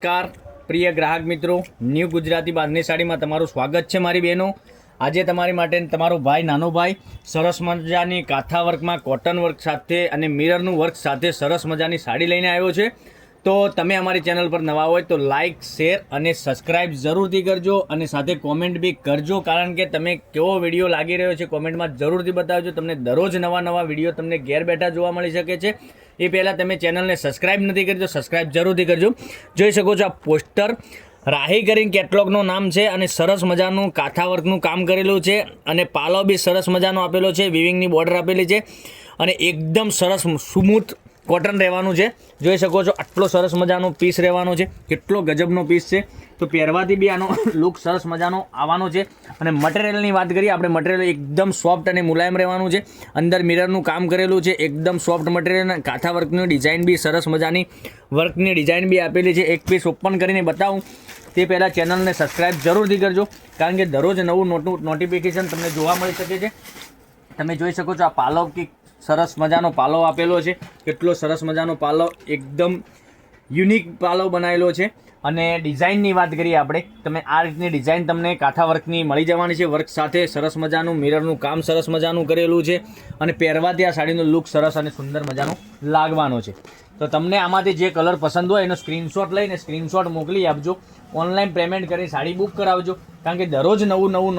નમસ્કાર પ્રિય ગ્રાહક મિત્રો, ન્યૂ ગુજરાતી બાંધણી સાડીમાં તમારું સ્વાગત છે મારી બહેનો। આજે તમારી માટે તમારો ભાઈ નાનો ભાઈ સરસ મજાની કાંથા વર્કમાં કોટન વર્ક સાથે અને મિરરનું વર્ક સાથે સરસ મજાની સાડી લઈને આવ્યો છે। તો તમે અમારી ચેનલ પર નવા હોય તો લાઇક શેર અને સબસ્ક્રાઈબ જરૂરથી કરજો અને સાથે કોમેન્ટ બી કરજો, કારણ કે તમે કેવો વિડીયો લાગી રહ્યો છે કોમેન્ટમાં જરૂરથી બતાવજો। તમને દરરોજ નવા વિડીયો તમને ઘેર બેઠા જોવા મળી શકે છે। એ પહેલાં તમે ચેનલને સબસ્ક્રાઈબ નથી કરી તો સબસ્ક્રાઈબ જરૂરથી કરજો। જોઈ શકો છો આ પોસ્ટર રાહી કરીને કેટલોગનું નામ છે અને સરસ મજાનું કાંથા વર્કનું કામ કરેલું છે અને પાલો બી સરસ મજાનો આપેલો છે, વિવિંગની બોર્ડર આપેલી છે અને એકદમ સરસ સ્મૂથ કોટન રહેવાનું છે। જોઈ શકો છો આટલો સરસ મજાનો પીસ રહેવાનો છે, કેટલો ગજબનો પીસ છે। તો પહેરવાથી બી આનો લુક સરસ મજાનો આવવાનો છે। અને મટીરિયલની વાત કરીએ આપણે, મટીરિયલ એકદમ સોફ્ટ અને મુલાયમ રહેવાનું છે। અંદર મિરરનું કામ કરેલું છે, એકદમ સોફ્ટ મટીરિયલ। કાંથા વર્કની ડિઝાઇન બી સરસ મજાની વર્કની ડિઝાઇન બી આપેલી છે। એક પીસ ઓપન કરીને બતાવું તે પહેલાં ચેનલને સબસ્ક્રાઈબ જરૂરથી કરજો, કારણ કે દરરોજ નવું નોટિફિકેશન તમને જોવા મળી શકે છે। તમે જોઈ શકો છો આ પાલો કે સરસ મજાનો પાલો આપેલો છે, કેટલો સરસ મજાનો પાલો, એકદમ યુનિક પાલો બનાવેલો છે। અને ડિઝાઇનની વાત કરીએ આપણે, તમે આ રીતની ડિઝાઇન તમને કાંથા વર્કની મળી જવાની છે। વર્ક સાથે સરસ મજાનું મિરરનું કામ સરસ મજાનું કરેલું છે અને પહેરવાથી આ સાડીનો લુક સરસ અને સુંદર મજાનો લાગવાનો છે। તો તમને આમાંથી જે કલર પસંદ હોય એનો સ્ક્રીનશોટ લઈને સ્ક્રીનશોટ મોકલી આપજો, ઓનલાઈન પેમેન્ટ કરી સાડી બુક કરાવજો, કારણ કે દરરોજ નવું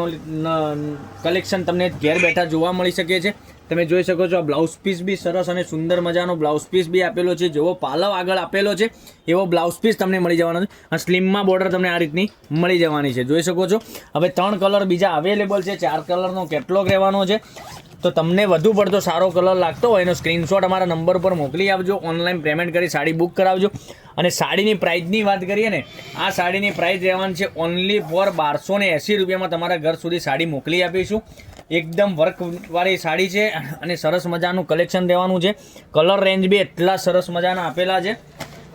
કલેક્શન તમને ઘેર બેઠા જોવા મળી શકે છે। તમે જોઈ શકો છો આ બ્લાઉઝ પીસ બી સરસ અને સુંદર મજાનો બ્લાઉઝ પીસ બી આપેલો છે, જેવો પાલવ આગળ આપેલો છે એવો બ્લાઉઝ પીસ તમને મળી જવાનો છે અને સ્લીમમાં બોર્ડર તમને આ રીતની મળી જવાની છે। જોઈ શકો છો હવે 3 કલર બીજા અવેલેબલ છે, 4 કલરનો કેટલોગ રહેવાનો છે। તો તમને વધુ પડતો સારો કલર લાગતો હોય એનો સ્ક્રીનશોટ અમારા નંબર પર મોકલી આપજો, ઓનલાઈન પેમેન્ટ કરી સાડી બુક કરાવજો। અને સાડીની પ્રાઇસની વાત કરીએ ને, આ સાડીની પ્રાઇસ રહેવાની છે ઓનલી ફોર 1280 રૂપિયામાં તમારા ઘર સુધી સાડી મોકલી આપીશું। એકદમ વર્કવાળી સાડી છે અને સરસ મજાનું કલેક્શન રહેવાનું છે। કલર રેન્જ બી એટલા સરસ મજાના આપેલા છે,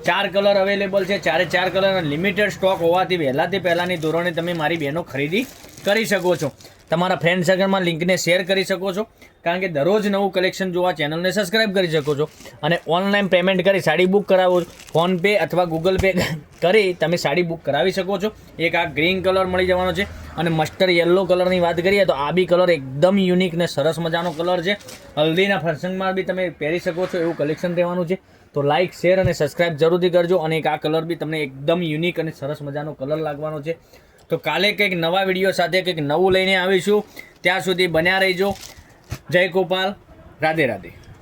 4 કલર અવેલેબલ છે, 4 કલર લિમિટેડ સ્ટોક હોવાથી પહેલાંની ધોરણે તમે મારી બહેનો ખરીદી કરી શકો છો। તમારા ફ્રેન્ડ સર્કલમાં લિંકને શેર કરી શકો છો, કારણ કે દરરોજ નવું કલેક્શન જોવા ચેનલને સબસ્ક્રાઈબ કરી શકો છો। અને ઓનલાઈન પેમેન્ટ કરી સાડી બુક કરાવો, ફોનપે અથવા ગૂગલ પે કરી તમે સાડી બુક કરાવી શકો છો। એક આ ગ્રીન કલર મળી જવાનો છે અને મસ્ટર્ડ યલો કલરની વાત કરીએ તો આ બી કલર એકદમ યુનિક ને સરસ મજાનો કલર છે, હલ્દીના ફંક્શનમાં બી તમે પહેરી શકો છો એવું કલેક્શન રહેવાનું છે। તો લાઇક શેર અને સબસ્ક્રાઈબ જરૂરથી કરજો। અને એક આ કલર બી તમને એકદમ યુનિક અને સરસ મજાનો કલર લાગવાનો છે। તો કાલે કંઈક નવા વિડીયો સાથે કંઈક નવું લઈને આવીશું, ત્યાં સુધી બન્યા રહેજો। જય ગોપાલ, રાધે રાધે।